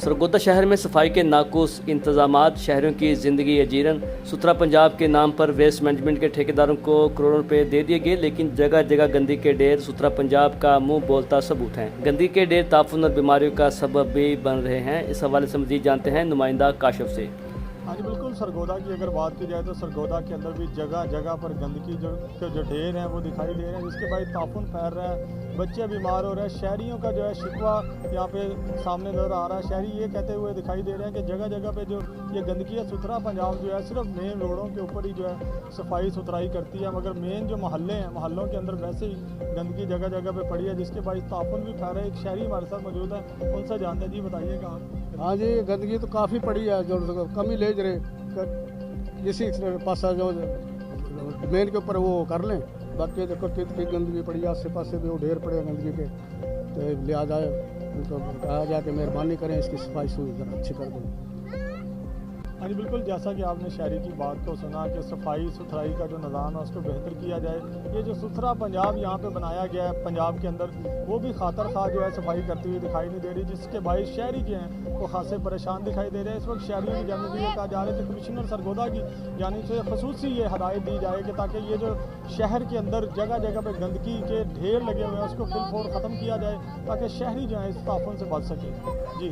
सरगोदा शहर में सफाई के नाकुस इंतजामात शहरों की ज़िंदगी अजीरन। सुथरा पंजाब के नाम पर वेस्ट मैनेजमेंट के ठेकेदारों को करोड़ों रुपए दे दिए गए, लेकिन जगह जगह गंदगी के ढेर सुथरा पंजाब का मुंह बोलता सबूत हैं। गंदगी के ढेर ताफुन और बीमारियों का सबब भी बन रहे हैं। इस हवाले से मज़ीद जानते हैं नुमाइंदा काशिफ से। हाँ जी बिल्कुल, सरगोदा की अगर बात की जाए तो सरगोदा के अंदर भी जगह जगह पर गंदगी जो ढेर हैं वो दिखाई दे रहे हैं, जिसके बाद ताफुन फैल रहा है, बच्चे बीमार हो रहे हैं। शहरियों का जो है शिकवा यहाँ पे सामने नजर आ रहा है। शहरी ये कहते हुए दिखाई दे रहे हैं कि जगह जगह पे जो ये गंदगी है, सुथरा पंजाब जो है सिर्फ मेन रोडों के ऊपर ही जो है सफाई सुथराई करती है, मगर मेन जो मोहल्ले हैं, मोहल्लों के अंदर वैसे ही गंदगी जगह जगह पे पड़ी है, जिसके बाद ताफुन भी फैल रहा है। एक शहरी हमारे साथ मौजूद है, उनसे जानते हैं। जी बताइएगा आप। हाँ जी, गंदगी तो काफ़ी पड़ी है, जो कमी ले रहे इसी पास जो मेन के ऊपर वो कर लें। बाकी देखो कितनी गंदगी पड़ी है, आसे पासे भी वो ढेर पड़े गंदगी के, तो लिया जाए, उनको कहा जाए कि मेहरबानी करें, इसकी सफाई सुथरा अच्छी कर दें। हाँ जी बिल्कुल, जैसा कि आपने शहरी की बात को सुना कि सफाई सुथराई का जो निज़ाम है उसको बेहतर किया जाए। ये जो सुथरा पंजाब यहाँ पे बनाया गया है पंजाब के अंदर, वो भी खातर खा जो है सफाई करती हुई दिखाई नहीं दे रही, जिसके भाई शहरी जो हैं वो खासे परेशान दिखाई दे रहे हैं। इस वक्त शहरियों की जानिब से ये कहा जा रहा है कि कमिश्नर सरगोदा की जानिब से खसूसी ये हदायत दी जाए कि ताकि ये जो शहर के अंदर जगह जगह पर गंदगी के ढेर लगे हुए हैं उसको फिलफोर ख़त्म किया जाए, ताकि शहरी जो है इस ताफुन से बच सके। जी।